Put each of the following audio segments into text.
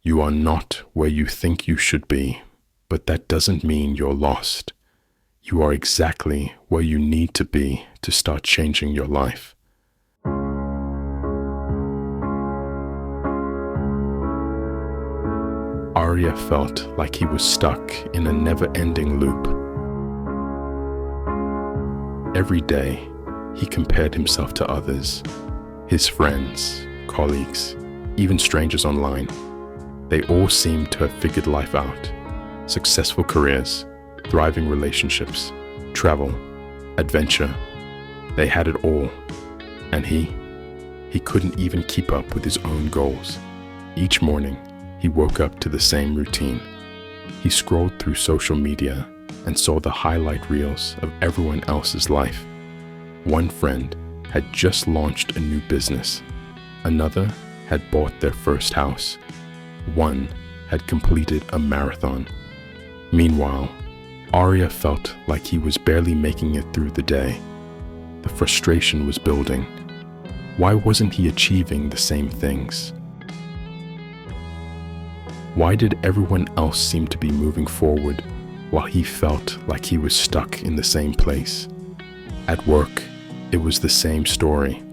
You are not where you think you should be, but that doesn't mean you're lost. You are exactly where you need to be to start changing your life. Ariya felt like he was stuck in a never-ending loop. Every day, he compared himself to others, his friends, colleagues, even strangers online. They all seemed to have figured life out. Successful careers, thriving relationships, travel, adventure. They had it all. And he couldn't even keep up with his own goals. Each morning, he woke up to the same routine. He scrolled through social media and saw the highlight reels of everyone else's life. One friend had just launched a new business. Another had bought their first house. One had completed a marathon. Meanwhile, Ariya felt like he was barely making it through the day. The frustration was building. Why wasn't he achieving the same things? Why did everyone else seem to be moving forward while he felt like he was stuck in the same place? At work, it was the same story.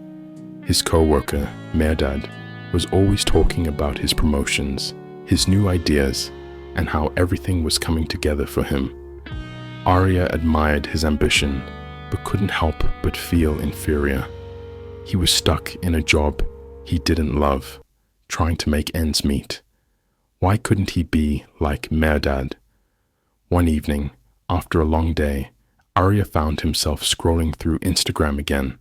His co-worker, Mehrdad, was always talking about his promotions, his new ideas, and how everything was coming together for him. Ariya admired his ambition, but couldn't help but feel inferior. He was stuck in a job he didn't love, trying to make ends meet. Why couldn't he be like Mehrdad? One evening, after a long day, Ariya found himself scrolling through Instagram again.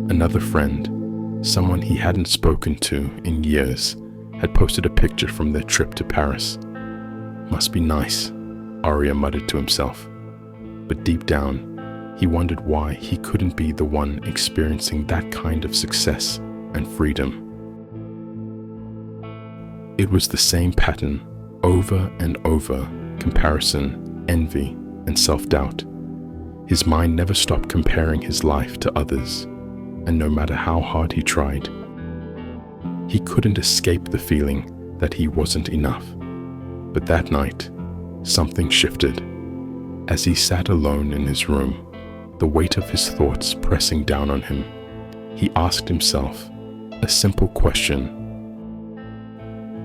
Another friend, someone he hadn't spoken to in years, had posted a picture from their trip to Paris. Must be nice, Ariya muttered to himself. But deep down, he wondered why he couldn't be the one experiencing that kind of success and freedom. It was the same pattern, over and over: comparison, envy, and self-doubt. His mind never stopped comparing his life to others, and no matter how hard he tried, he couldn't escape the feeling that he wasn't enough. But that night, something shifted. As he sat alone in his room, the weight of his thoughts pressing down on him, he asked himself a simple question: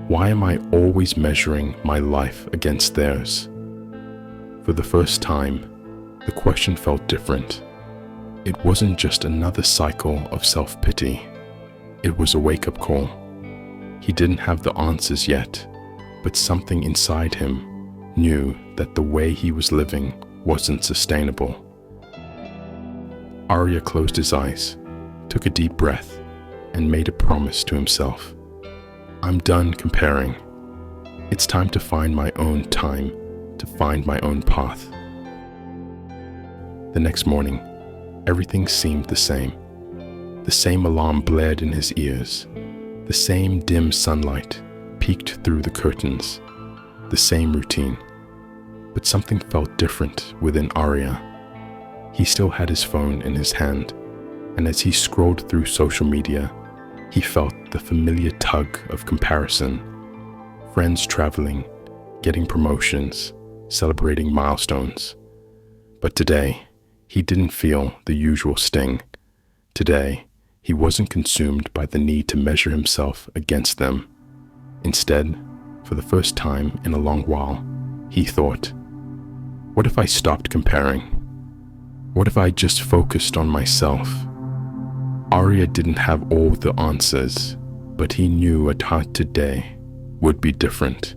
why am I always measuring my life against theirs? For the first time, the question felt different. It wasn't just another cycle of self-pity. It was a wake-up call. He didn't have the answers yet, but something inside him knew that the way he was living wasn't sustainable. Ariya closed his eyes, took a deep breath, and made a promise to himself. I'm done comparing. It's time to find my own time, to find my own path. The next morning, everything seemed the same. The same alarm blared in his ears. The same dim sunlight peeked through the curtains. The same routine. But something felt different within Ariya. He still had his phone in his hand, and as he scrolled through social media, he felt the familiar tug of comparison. Friends traveling, getting promotions, celebrating milestones. But today, he didn't feel the usual sting. Today, he wasn't consumed by the need to measure himself against them. Instead, for the first time in a long while, he thought, what if I stopped comparing? What if I just focused on myself? Ariya didn't have all the answers, but he knew a heart today would be different.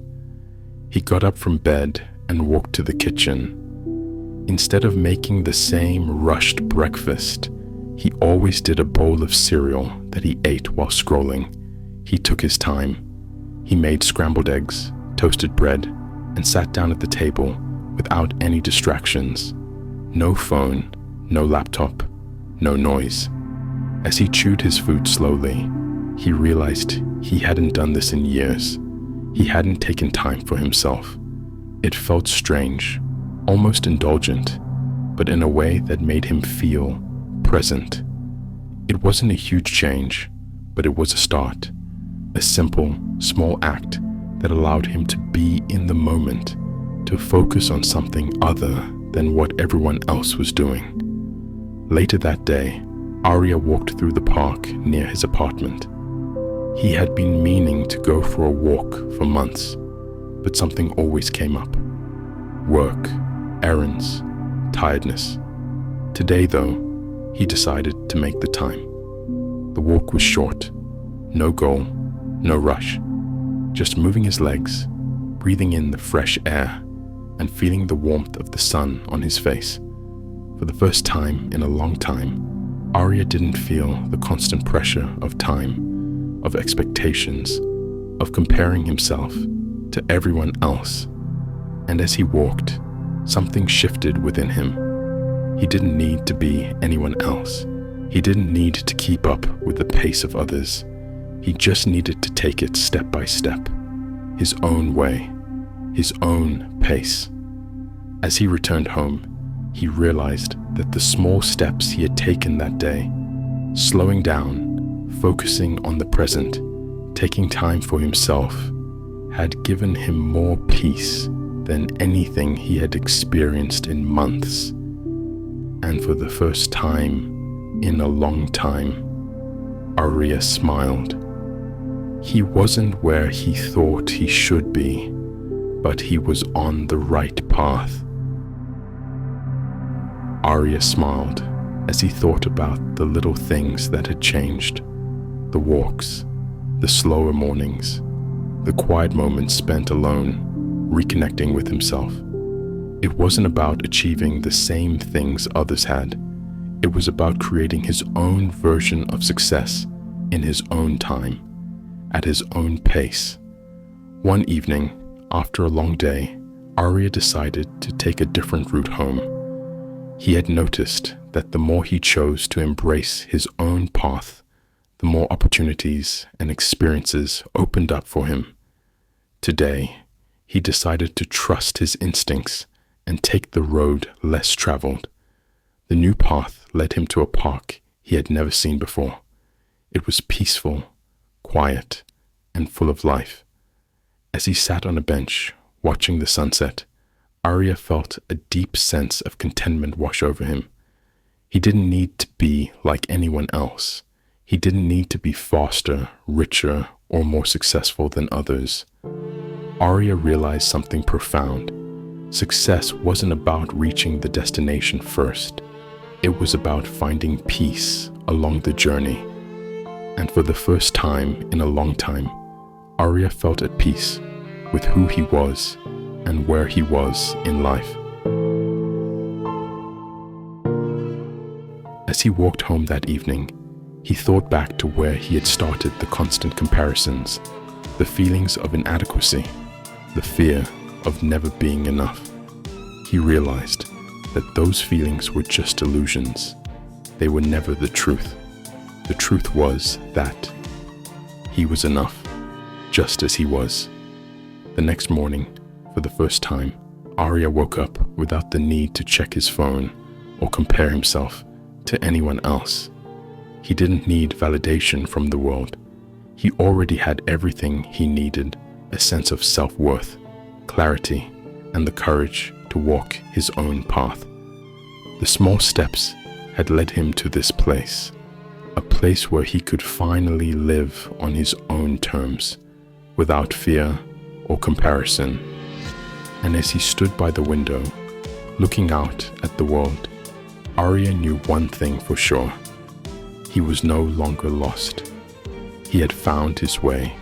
He got up from bed and walked to the kitchen. Instead of making the same rushed breakfast, he always did a bowl of cereal that he ate while scrolling. He took his time. He made scrambled eggs, toasted bread, and sat down at the table without any distractions. No phone, no laptop, no noise. As he chewed his food slowly, he realized he hadn't done this in years. He hadn't taken time for himself. It felt strange, almost indulgent, but in a way that made him feel present. It wasn't a huge change, but it was a start. A simple, small act that allowed him to be in the moment, to focus on something other than what everyone else was doing. Later that day, Ariya walked through the park near his apartment. He had been meaning to go for a walk for months, but something always came up. Work, errands, tiredness. Today, though, he decided to make the time. The walk was short, no goal, no rush, just moving his legs, breathing in the fresh air, and feeling the warmth of the sun on his face. For the first time in a long time, Ariya didn't feel the constant pressure of time, of expectations, of comparing himself to everyone else. And as he walked, something shifted within him. He didn't need to be anyone else. He didn't need to keep up with the pace of others. He just needed to take it step by step, his own way, his own pace. As he returned home, he realized that the small steps he had taken that day, slowing down, focusing on the present, taking time for himself, had given him more peace than anything he had experienced in months. And for the first time in a long time, Ariya smiled. He wasn't where he thought he should be, but he was on the right path. Ariya smiled as he thought about the little things that had changed, the walks, the slower mornings, the quiet moments spent alone, reconnecting with himself. It wasn't about achieving the same things others had. It was about creating his own version of success in his own time, at his own pace. One evening, after a long day, Ariya decided to take a different route home. He had noticed that the more he chose to embrace his own path, the more opportunities and experiences opened up for him. Today, he decided to trust his instincts and take the road less traveled. The new path led him to a park he had never seen before. It was peaceful, quiet, and full of life. As he sat on a bench, watching the sunset, Ariya felt a deep sense of contentment wash over him. He didn't need to be like anyone else. He didn't need to be faster, richer, or more successful than others. Ariya realized something profound. Success wasn't about reaching the destination first. It was about finding peace along the journey. And for the first time in a long time, Ariya felt at peace with who he was and where he was in life. As he walked home that evening, he thought back to where he had started the constant comparisons, the feelings of inadequacy, the fear of never being enough. He realized that those feelings were just illusions. They were never the truth. The truth was that he was enough, just as he was. The next morning, for the first time, Ariya woke up without the need to check his phone or compare himself to anyone else. He didn't need validation from the world. He already had everything he needed, a sense of self-worth, clarity, and the courage to walk his own path. The small steps had led him to this place, a place where he could finally live on his own terms, without fear or comparison. And as he stood by the window, looking out at the world, Ariya knew one thing for sure. He was no longer lost. He had found his way.